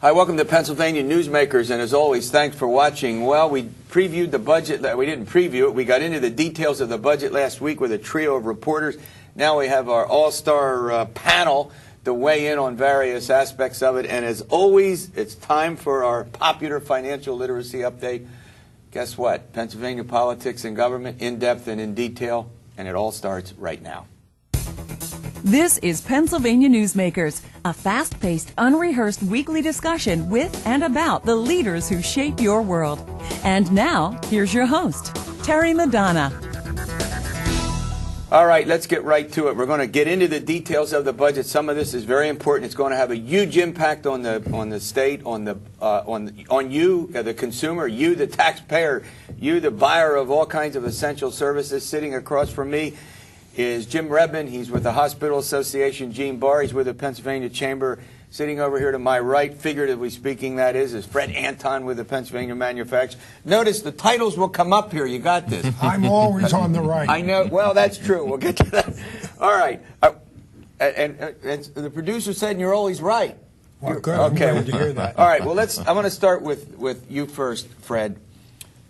Hi, welcome to Pennsylvania Newsmakers, and as always, thanks for watching. Well, we previewed the budget. We didn't preview it. We got into the details of the budget last week with a trio of reporters. Now we have our all-star panel to weigh in on various aspects of it. And as always, it's time for our popular financial literacy update. Guess what? Pennsylvania politics and government, in depth and in detail, and it all starts right now. This is Pennsylvania Newsmakers, a fast-paced, unrehearsed weekly discussion with and about the leaders who shape your world. And now, here's your host, Terry Madonna. All right, let's get right to it. We're going to get into the details of the budget. Some of this is very important. It's going to have a huge impact on the state, on you, the consumer, you, the taxpayer, you, the buyer of all kinds of essential services. Sitting across from me is Jim Redmond. He's with the Hospital Association. Gene Barr, he's with the Pennsylvania Chamber. Sitting over here to my right, figuratively speaking, that is Fred Anton with the Pennsylvania Manufacturers. Notice the titles will come up here. You got this. I'm always on the right. I know. Well, that's true. We'll get to that. All right. And the producer said you're always right. Well, good. Okay. I'm glad to hear that. All right. Well, I want to start with you first, Fred.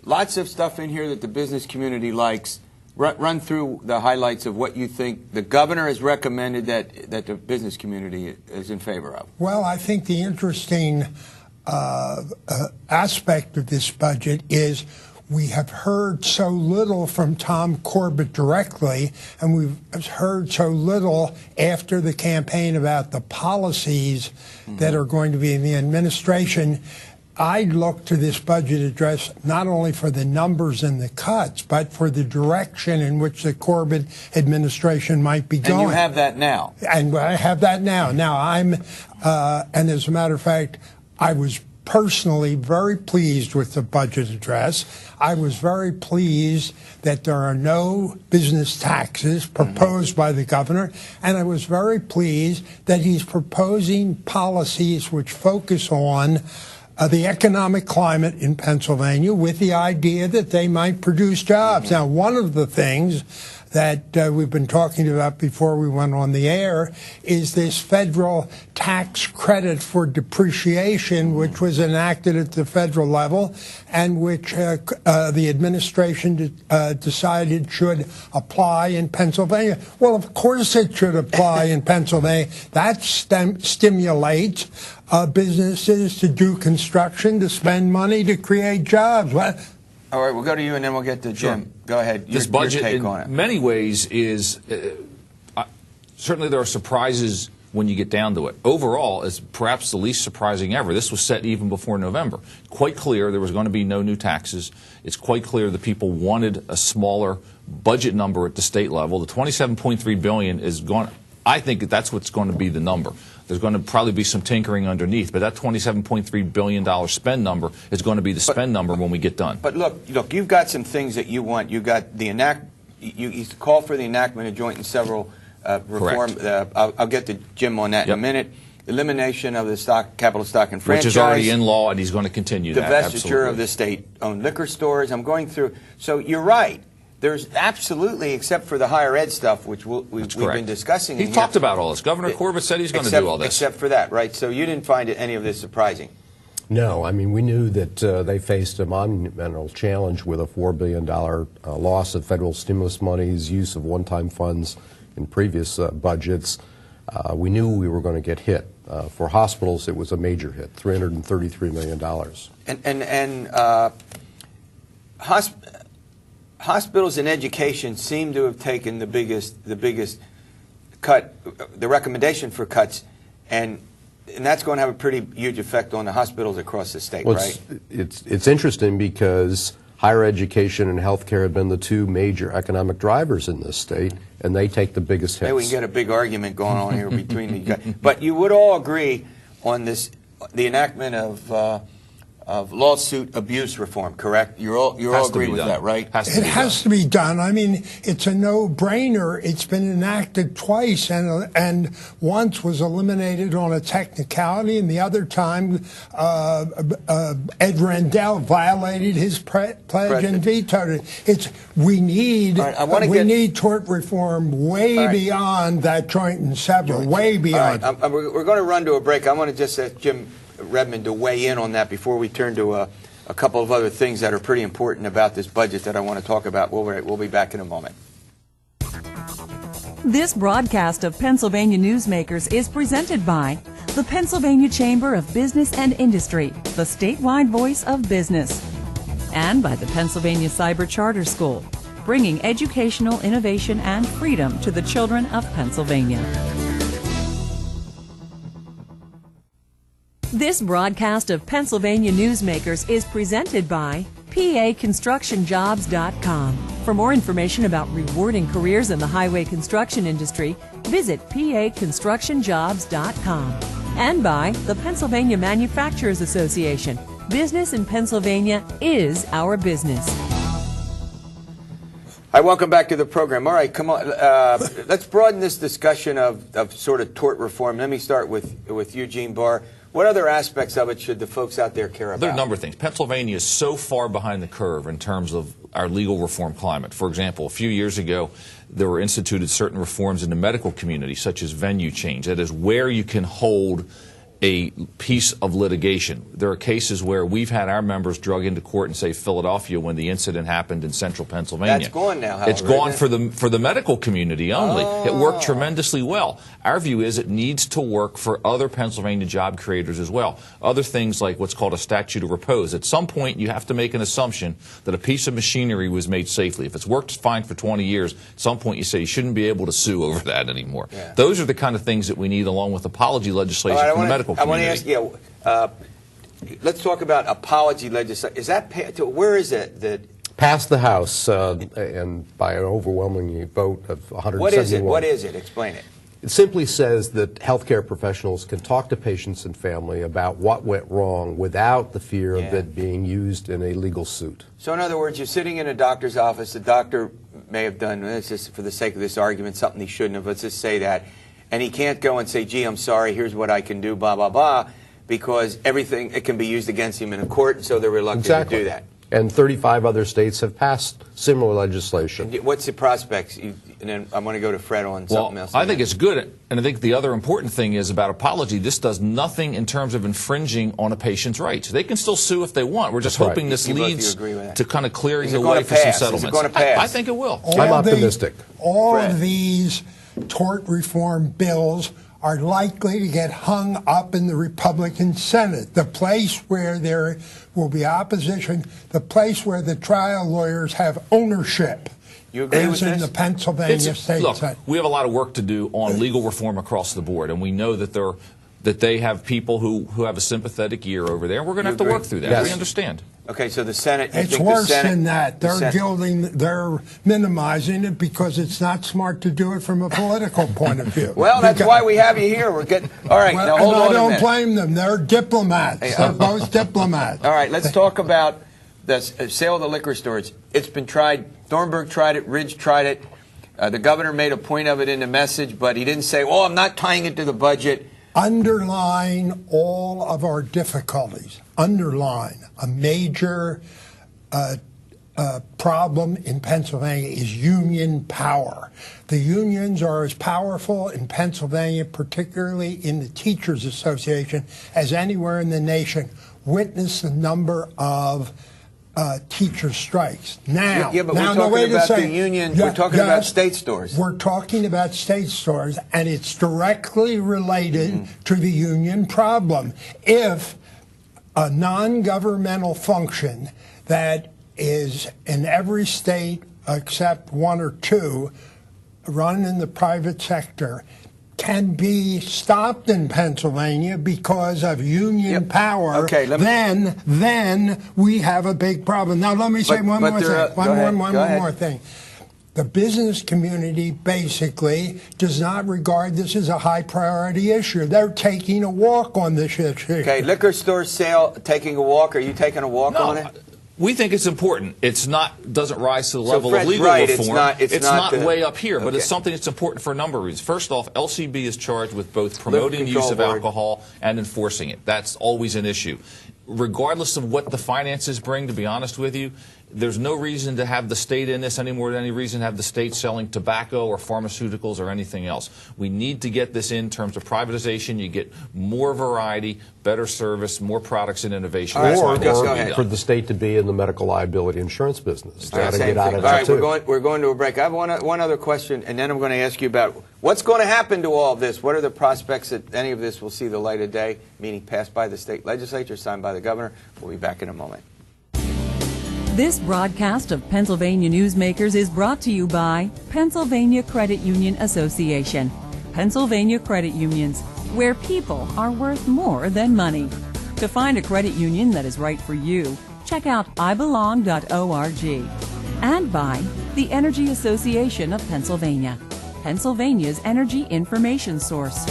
Lots of stuff in here that the business community likes. Run through the highlights of what you think the governor has recommended that the business community is in favor of. Well, I think the interesting aspect of this budget is we have heard so little from Tom Corbett directly, and we've heard so little after the campaign about the policies that are going to be in the administration. I look to this budget address not only for the numbers and the cuts, but for the direction in which the Corbett administration might be going. And you have that now. And I have that now. Now, and as a matter of fact, I was personally very pleased with the budget address. I was very pleased that there are no business taxes proposed by the governor, and I was very pleased that he's proposing policies which focus on the economic climate in Pennsylvania with the idea that they might produce jobs. Now, one of the things that we've been talking about before we went on the air is this federal tax credit for depreciation, which was enacted at the federal level and which the administration decided should apply in Pennsylvania. Well, of course it should apply in Pennsylvania. That stimulates businesses to do construction, to spend money, to create jobs. All right, we'll go to you, and then we'll get to Jim. Sure. Go ahead. This budget, in many ways, is certainly there are surprises when you get down to it. Overall, it's perhaps the least surprising ever. This was set even before November. Quite clear there was going to be no new taxes. It's quite clear that people wanted a smaller budget number at the state level. The $27.3 billion is going. I think that's what's going to be the number. There's going to probably be some tinkering underneath, but that $27.3 billion spend number is going to be the spend number when we get done. But look, you've got some things that you want. You got the you call for the enactment of joint and several reform. I'll get to Jim on that in a minute. Elimination of the capital stock and franchise, which is already in law, and he's going to continue that. Divestiture of the state-owned liquor stores. I'm going through. So you're right. There's absolutely, except for the higher ed stuff, which we've been discussing. He talked about all this. Governor Corbett said he's going to do all this. Except for that, right? So you didn't find any of this surprising? No. I mean, we knew that they faced a monumental challenge with a $4 billion loss of federal stimulus monies, use of one-time funds in previous budgets. We knew we were going to get hit. For hospitals, it was a major hit, $333 million. Hospitals and education seem to have taken the biggest cut, the recommendation for cuts, and that's going to have a pretty huge effect on the hospitals across the state, right? It's interesting because higher education and health care have been the two major economic drivers in this state, and they take the biggest hits. Maybe we can get a big argument going on here between the guys. But you would all agree on this, the enactment of lawsuit abuse reform, correct? You all agree with that, right? It has to be done. I mean, it's a no-brainer. It's been enacted twice, and once was eliminated on a technicality, and the other time Ed Rendell violated his pledge and vetoed it. We need tort reform way beyond that joint and several, way beyond. All right, we're going to run to a break. I want to just say, Jim Redmond to weigh in on that before we turn to a couple of other things that are pretty important about this budget that I want to talk about. We'll be back in a moment. This broadcast of Pennsylvania Newsmakers is presented by the Pennsylvania Chamber of Business and Industry, the statewide voice of business, and by the Pennsylvania Cyber Charter School, bringing educational innovation and freedom to the children of Pennsylvania. This broadcast of Pennsylvania Newsmakers is presented by PAConstructionJobs.com. For more information about rewarding careers in the highway construction industry, visit PAConstructionJobs.com. And by the Pennsylvania Manufacturers Association. Business in Pennsylvania is our business. Hi, welcome back to the program. All right, come on. Let's broaden this discussion of sort of tort reform. Let me start with Eugene Barr. What other aspects of it should the folks out there care about? There are a number of things. Pennsylvania is so far behind the curve in terms of our legal reform climate. For example, a few years ago, there were instituted certain reforms in the medical community, such as venue change. That is where you can hold a piece of litigation. There are cases where we've had our members drug into court in, say, Philadelphia when the incident happened in central Pennsylvania. That's gone now, however. It's gone for the medical community only. Oh. It worked tremendously well. Our view is it needs to work for other Pennsylvania job creators as well. Other things like what's called a statute of repose. At some point, you have to make an assumption that a piece of machinery was made safely. If it's worked fine for 20 years, at some point you say you shouldn't be able to sue over that anymore. Yeah. Those are the kind of things that we need, along with apology legislation from the medical community. I want to ask you, let's talk about apology legislation. Is that, where is it that... Passed the House and by an overwhelming vote of 171. What is it? Explain it. It simply says that healthcare professionals can talk to patients and family about what went wrong without the fear of it being used in a legal suit. So in other words, you're sitting in a doctor's office, the doctor may have done, let's just for the sake of this argument, something he shouldn't have, let's just say that, and he can't go and say, gee, I'm sorry, here's what I can do, blah, blah, blah, because everything, it can be used against him in a court, and so they're reluctant to do that. And 35 other states have passed similar legislation. What's the prospects? And then I'm going to go to Fred on something else. I think it's good, and I think the other important thing is about apology. This does nothing in terms of infringing on a patient's rights. They can still sue if they want. We're just hoping this leads to kind of clearing the way for some settlements. Is it going to pass? I think it will. I'm optimistic. All of these tort reform bills are likely to get hung up in the Republican Senate, the place where there will be opposition, the place where the trial lawyers have ownership. You agree with this? In the Pennsylvania State Look, Senate. we have a lot of work to do on legal reform across the board, and we know that they have people who have a sympathetic ear over there, and we're going to have to work through that. Yes. We understand. Okay, so the Senate... It's worse than that. They're minimizing it because it's not smart to do it from a political point of view. Well, that's why we have you here. We're getting... All right, now hold on a minute. I don't blame them. They're diplomats. They're both diplomats. All right, let's talk about the sale of the liquor stores. It's been tried. Thornburg tried it. Ridge tried it. The governor made a point of it in the message, but he didn't say, oh, I'm not tying it to the budget. Underline all of our difficulties. Underline a major problem in Pennsylvania is union power. The unions are as powerful in Pennsylvania, particularly in the Teachers Association, as anywhere in the nation. Witness the number of teacher strikes. Now, but we're talking about the union. We're talking about state stores. We're talking about state stores, and it's directly related to the union problem. If a non-governmental function that is in every state except one or two, run in the private sector, can be stopped in Pennsylvania because of union power, then we have a big problem. Now, let me say one more thing. The business community basically does not regard this as a high priority issue. They're taking a walk on this issue. Okay, liquor store sale, taking a walk. Are you taking a walk on it? We think it's important. It's not doesn't rise to the level of legal reform. It's not way up here, but it's something that's important for a number of reasons. First off, LCB is charged with both promoting the use of alcohol and enforcing it. That's always an issue. regardless of what the finances bring, to be honest with you, there's no reason to have the state in this any more than any reason to have the state selling tobacco or pharmaceuticals or anything else. We need to get this in terms of privatization. You get more variety, better service, more products and innovation. Or for the state to be in the medical liability insurance business. Got to get out of that, too. We're going to a break. I have one other question, and then I'm going to ask you about what's going to happen to all of this. What are the prospects that any of this will see the light of day, meaning passed by the state legislature, signed by the governor? We'll be back in a moment. This broadcast of Pennsylvania Newsmakers is brought to you by Pennsylvania Credit Union Association. Pennsylvania Credit Unions, where people are worth more than money. To find a credit union that is right for you, check out ibelong.org. And by the Energy Association of Pennsylvania, Pennsylvania's energy information source.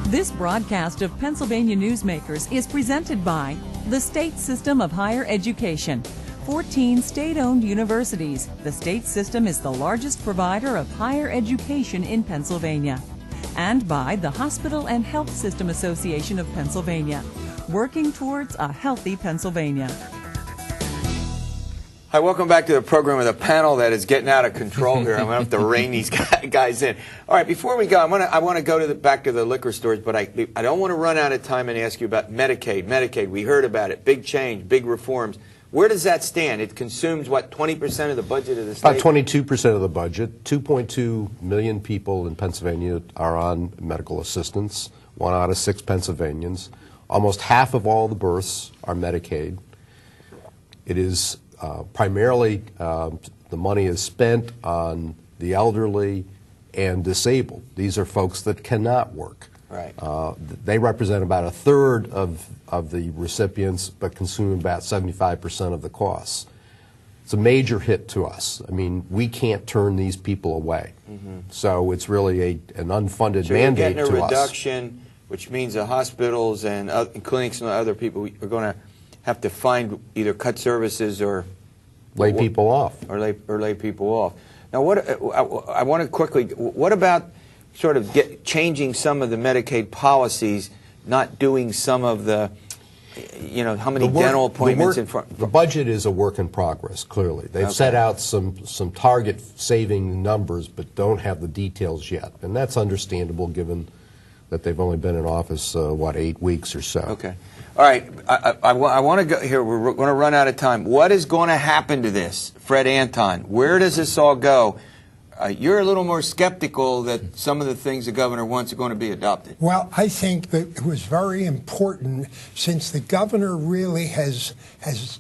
This broadcast of Pennsylvania Newsmakers is presented by the State System of Higher Education. 14 state-owned universities. The state system is the largest provider of higher education in Pennsylvania. And by the Hospital and Health System Association of Pennsylvania, working towards a healthy Pennsylvania. Hi, welcome back to the program with a panel that is getting out of control here. I'm going to have to rein these guys in. All right, before we go, I want to go back to the liquor stores, but I don't want to run out of time and ask you about Medicaid. Medicaid, we heard about it. Big change, big reforms. Where does that stand? It consumes, what, 20% of the budget of the state? About 22% of the budget. 2.2 million people in Pennsylvania are on medical assistance, 1 out of 6 Pennsylvanians. Almost half of all the births are Medicaid. It is primarily, the money is spent on the elderly and disabled. These are folks that cannot work. Right. They represent about a third of the recipients, but consume about 75% of the costs. It's a major hit to us. I mean, we can't turn these people away. Mm-hmm. So it's really an unfunded mandate to us. So you're getting a reduction, which means the hospitals and clinics and other people are going to have to find either cut services or lay people off. Or lay people off. Now, I want to quickly, what about sort of changing some of the Medicaid policies, not doing some of the, you know, how many dental appointments in front? The budget is a work in progress, clearly. They've set out some target saving numbers, but don't have the details yet. And that's understandable given that they've only been in office, 8 weeks or so. Okay. All right. I want to go here. We're going to run out of time. What is going to happen to this? Fred Anton, where does this all go? You're a little more skeptical that some of the things the governor wants are going to be adopted. Well, I think that it was very important, since the governor really has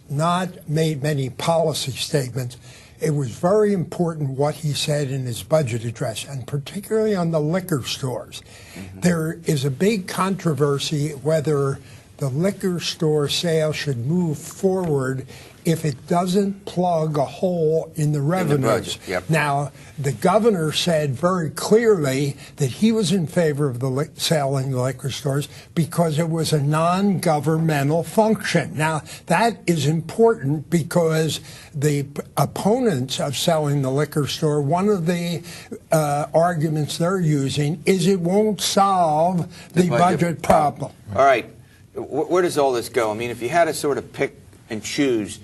not made many policy statements. It was very important what he said in his budget address, and particularly on the liquor stores. Mm-hmm. There is a big controversy whether the liquor store sale should move forward if it doesn't plug a hole in the revenues. Yep. Now, the governor said very clearly that he was in favor of the selling the liquor stores because it was a non-governmental function. Now, that is important because the opponents of selling the liquor store, one of the arguments they're using is it won't solve the budget problem. All right. Where does all this go? I mean, if you had to sort of pick and choose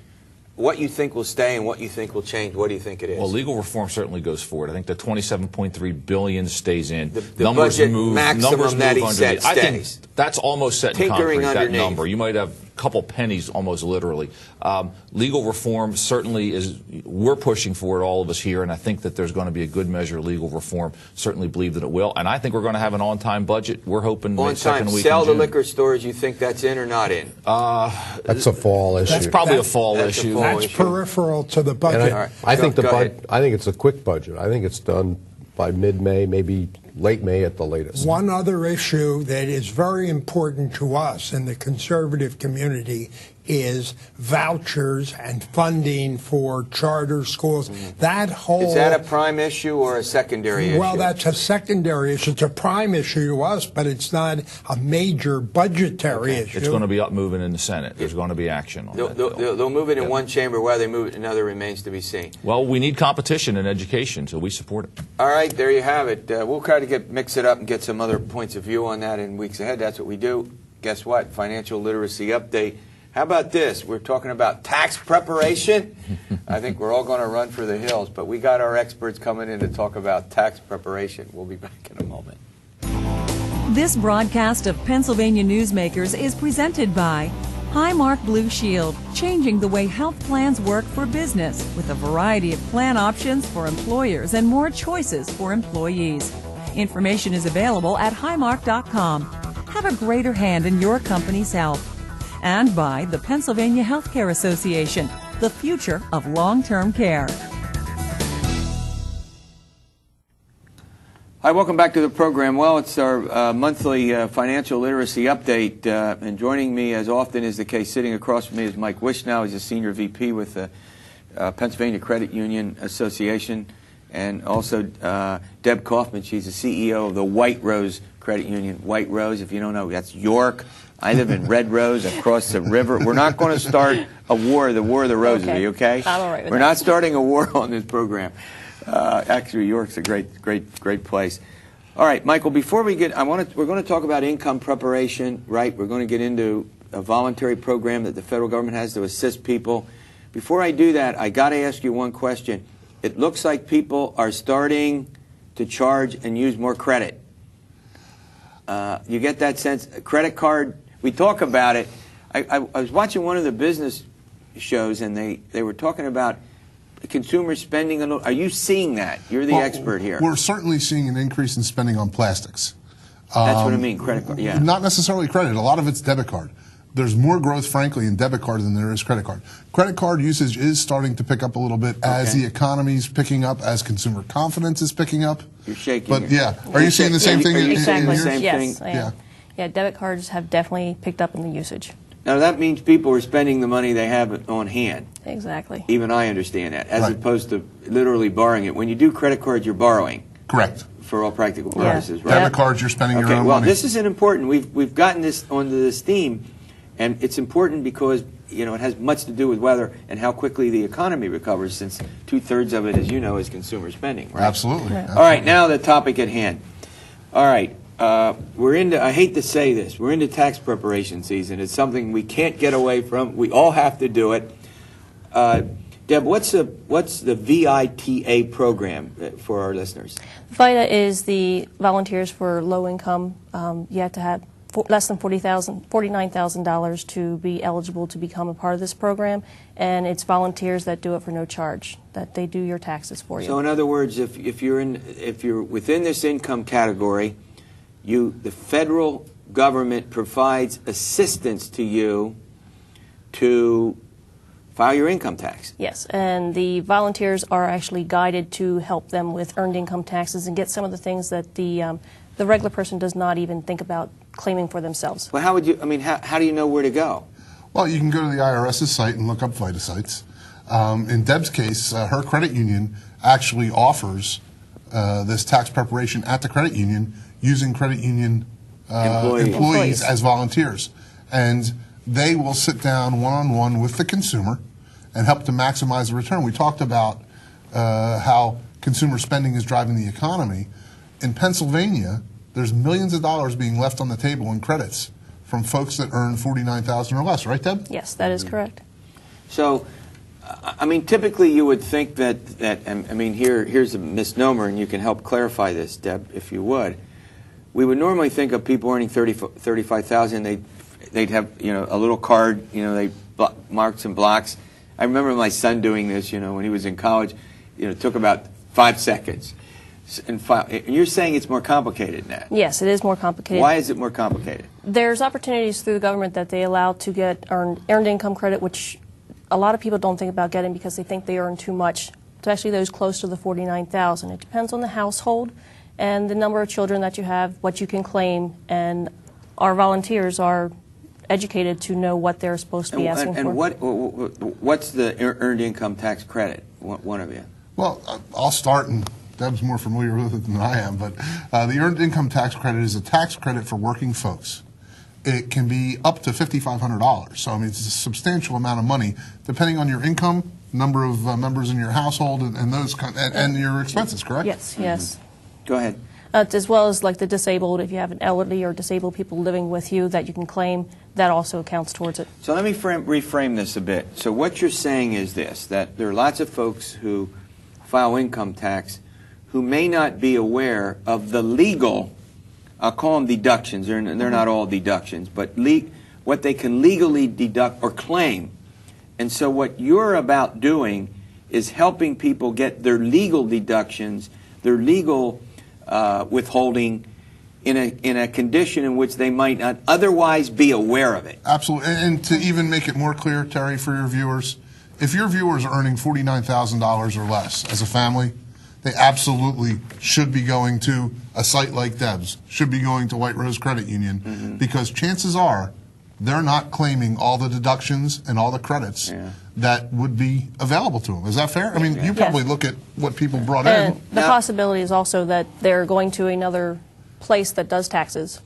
what you think will stay and what you think will change, what do you think it is? Well, legal reform certainly goes forward. I think the $27.3 billion stays in. The budget maximum that he set stays. I think that's almost set in concrete, that number. You might have a couple pennies almost literally. Legal reform certainly is, we're pushing for it, all of us here, and I think that there's going to be a good measure of legal reform. Certainly believe that it will. And I think we're going to have an on-time budget. We're hoping on second time. week Sell in the June. liquor stores, you think that's in or not in? That's a fall issue. That's probably a fall issue. That's peripheral to the budget. I think it's a quick budget. I think it's done by mid-May, maybe late May at the latest. One other issue that is very important to us in the conservative community is vouchers and funding for charter schools. That whole... Is that a prime issue or a secondary issue? Well, that's a secondary issue. It's a prime issue to us, but it's not a major budgetary issue. It's going to be up moving in the Senate. There's going to be action on that. They'll move it in one chamber. Whether they move it in another remains to be seen. Well, we need competition in education, so we support it. All right, there you have it. We'll try to mix it up and get some other points of view on that in weeks ahead. That's what we do. Guess what? Financial literacy update. How about this? We're talking about tax preparation. I think we're all going to run for the hills, but we got our experts coming in to talk about tax preparation. We'll be back in a moment. This broadcast of Pennsylvania Newsmakers is presented by Highmark Blue Shield, changing the way health plans work for business with a variety of plan options for employers and more choices for employees. Information is available at highmark.com. Have a greater hand in your company's health. And by the Pennsylvania Healthcare Association, the future of long-term care. Hi, welcome back to the program. Well, it's our monthly financial literacy update, and joining me, as often is the case, sitting across from me is Mike Wishnow. He's a senior VP with the Pennsylvania Credit Union Association, and also Deb Kauffman. She's the CEO of the White Rose Credit Union. White Rose, if you don't know, that's York. I live in Red Rose across the river. We're not going to start a war, the War of the Roses, are you okay? I'm all right with We're that. not starting a war on this program. Actually, York's a great place. All right, Michael, before we get, we're going to talk about income preparation, right? We're going to get into a voluntary program that the federal government has to assist people. Before I do that, I got to ask you one question. It looks like people are starting to charge and use more credit. You get that sense? A credit card, we talk about it. I was watching one of the business shows, and they were talking about consumer spending. Are you seeing that? You're the expert here. We're certainly seeing an increase in spending on plastics. That's what I mean, credit card, yeah. Not necessarily credit. A lot of it's debit card. There's more growth, frankly, in debit card than there is credit card. Credit card usage is starting to pick up a little bit as the economy's picking up, as consumer confidence is picking up. You're shaking. But yeah, are you seeing the same thing? Exactly. Same Yes, thing? I am. Yeah, debit cards have definitely picked up in the usage. Now, that means people are spending the money they have on hand. Exactly. Even I understand that, as Right. opposed to literally borrowing it. When you do credit cards, you're borrowing. Correct. For all practical Yeah. purposes, right? Debit cards, you're spending your Okay, own well, money. this is an important. We've gotten this onto this theme, and it's important because it has much to do with whether and how quickly the economy recovers, since 2/3 of it, as you know, is consumer spending. Right? Absolutely. Right. All right, now the topic at hand. All right, we're into. I hate to say this, we're into tax preparation season. It's something we can't get away from. We all have to do it. Deb, what's the VITA program for our listeners? VITA is the Volunteers for Low Income. You have to have less than $49,000 to be eligible to become a part of this program, and it's volunteers that do it for no charge, that they do your taxes for you. So in other words, if you're within this income category, the federal government provides assistance to you to file your income tax. Yes, and the volunteers are actually guided to help them with earned income taxes and get some of the things that the regular person does not even think about claiming for themselves. Well, how do you know where to go? Well, you can go to the IRS's site and look up VITA sites. In Deb's case, her credit union actually offers this tax preparation at the credit union using credit union employees as volunteers. And they will sit down one-on-one with the consumer and help to maximize the return. We talked about how consumer spending is driving the economy. In Pennsylvania, there's millions of dollars being left on the table in credits from folks that earn $49,000 or less, right, Deb? Yes, that is correct. So, I mean, typically you would think that here's a misnomer, and you can help clarify this, Deb, if you would. We would normally think of people earning $35,000. They'd have a little card. They mark some blocks. I remember my son doing this. When he was in college, it took about 5 seconds. And you're saying it's more complicated than that? Yes, it is more complicated. Why is it more complicated? There's opportunities through the government that they allow to get earned income credit, which a lot of people don't think about getting because they think they earn too much, especially those close to the $49,000. It depends on the household and the number of children that you have, what you can claim, and our volunteers are educated to know what they're supposed to be asking for. And what's the earned income tax credit? One of you. Well, I'll start, and Deb's more familiar with it than I am, but the Earned Income Tax Credit is a tax credit for working folks. It can be up to $5,500, so I mean it's a substantial amount of money, depending on your income, number of members in your household, and those and your expenses. Correct? Yes, yes. Go ahead. As well as like the disabled, if you have an elderly or disabled people living with you that you can claim, that also counts towards it. So let me reframe this a bit. So what you're saying is this, that there are lots of folks who file income tax who may not be aware of the legal, I'll call them deductions, they're not all deductions, but what they can legally deduct or claim. And so what you're about doing is helping people get their legal deductions, their legal withholding in a condition in which they might not otherwise be aware of it. Absolutely. And to even make it more clear, Terry, for your viewers, if your viewers are earning $49,000 or less as a family, they absolutely should be going to a site like Deb's, should be going to White Rose Credit Union, because chances are they're not claiming all the deductions and all the credits that would be available to them. Is that fair? I mean, you probably look at what people brought in. The possibility is also that they're going to another place that does taxes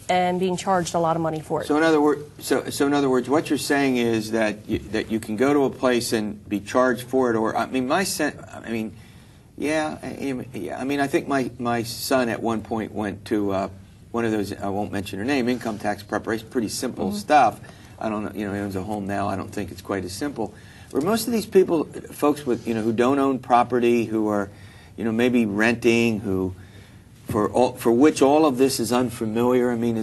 and being charged a lot of money for it. So in other words, what you're saying is that you can go to a place and be charged for it, or I mean, I think my son at one point went to one of those, I won't mention her name, income tax preparation, pretty simple stuff. I don't know, he owns a home now. I don't think it's quite as simple. Where most of these people, folks with, who don't own property, who are, maybe renting, for which all of this is unfamiliar. I mean,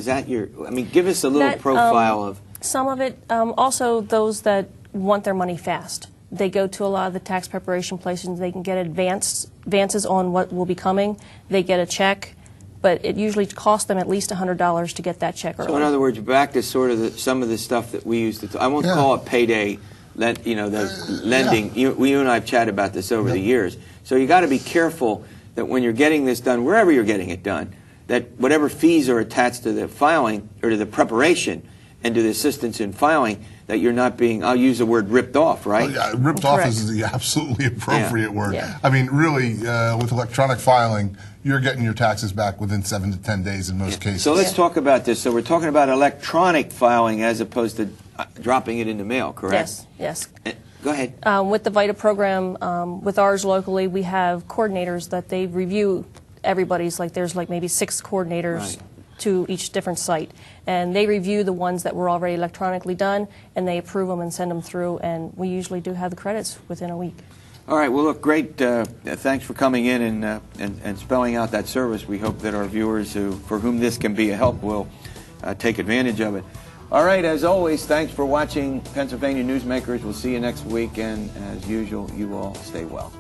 give us a little profile of. Some of it, also those that want their money fast. They go to a lot of the tax preparation places. They can get advances on what will be coming. They get a check, but it usually costs them at least $100 to get that check early. So in other words, back to sort of some of the stuff that we used to. I won't call it payday. Those lending. You and I have chatted about this over the years. So you got to be careful that when you're getting this done, wherever you're getting it done, that whatever fees are attached to the filing or to the preparation and to the assistance in filing, that you're not being, I'll use the word ripped off, right? Well, ripped off is the absolutely appropriate word. Yeah. I mean, really, with electronic filing, you're getting your taxes back within 7 to 10 days in most cases. So let's talk about this. So we're talking about electronic filing as opposed to dropping it in the mail, correct? Yes. Go ahead. With the VITA program, with ours locally, we have coordinators that they review everybody's, there's maybe 6 coordinators to each different site. And they review the ones that were already electronically done, and they approve them and send them through, and we usually do have the credits within a week. All right, well, look, great. Thanks for coming in and spelling out that service. We hope that our viewers for whom this can be a help will take advantage of it. All right, as always, thanks for watching Pennsylvania Newsmakers. We'll see you next week, and as usual, you all stay well.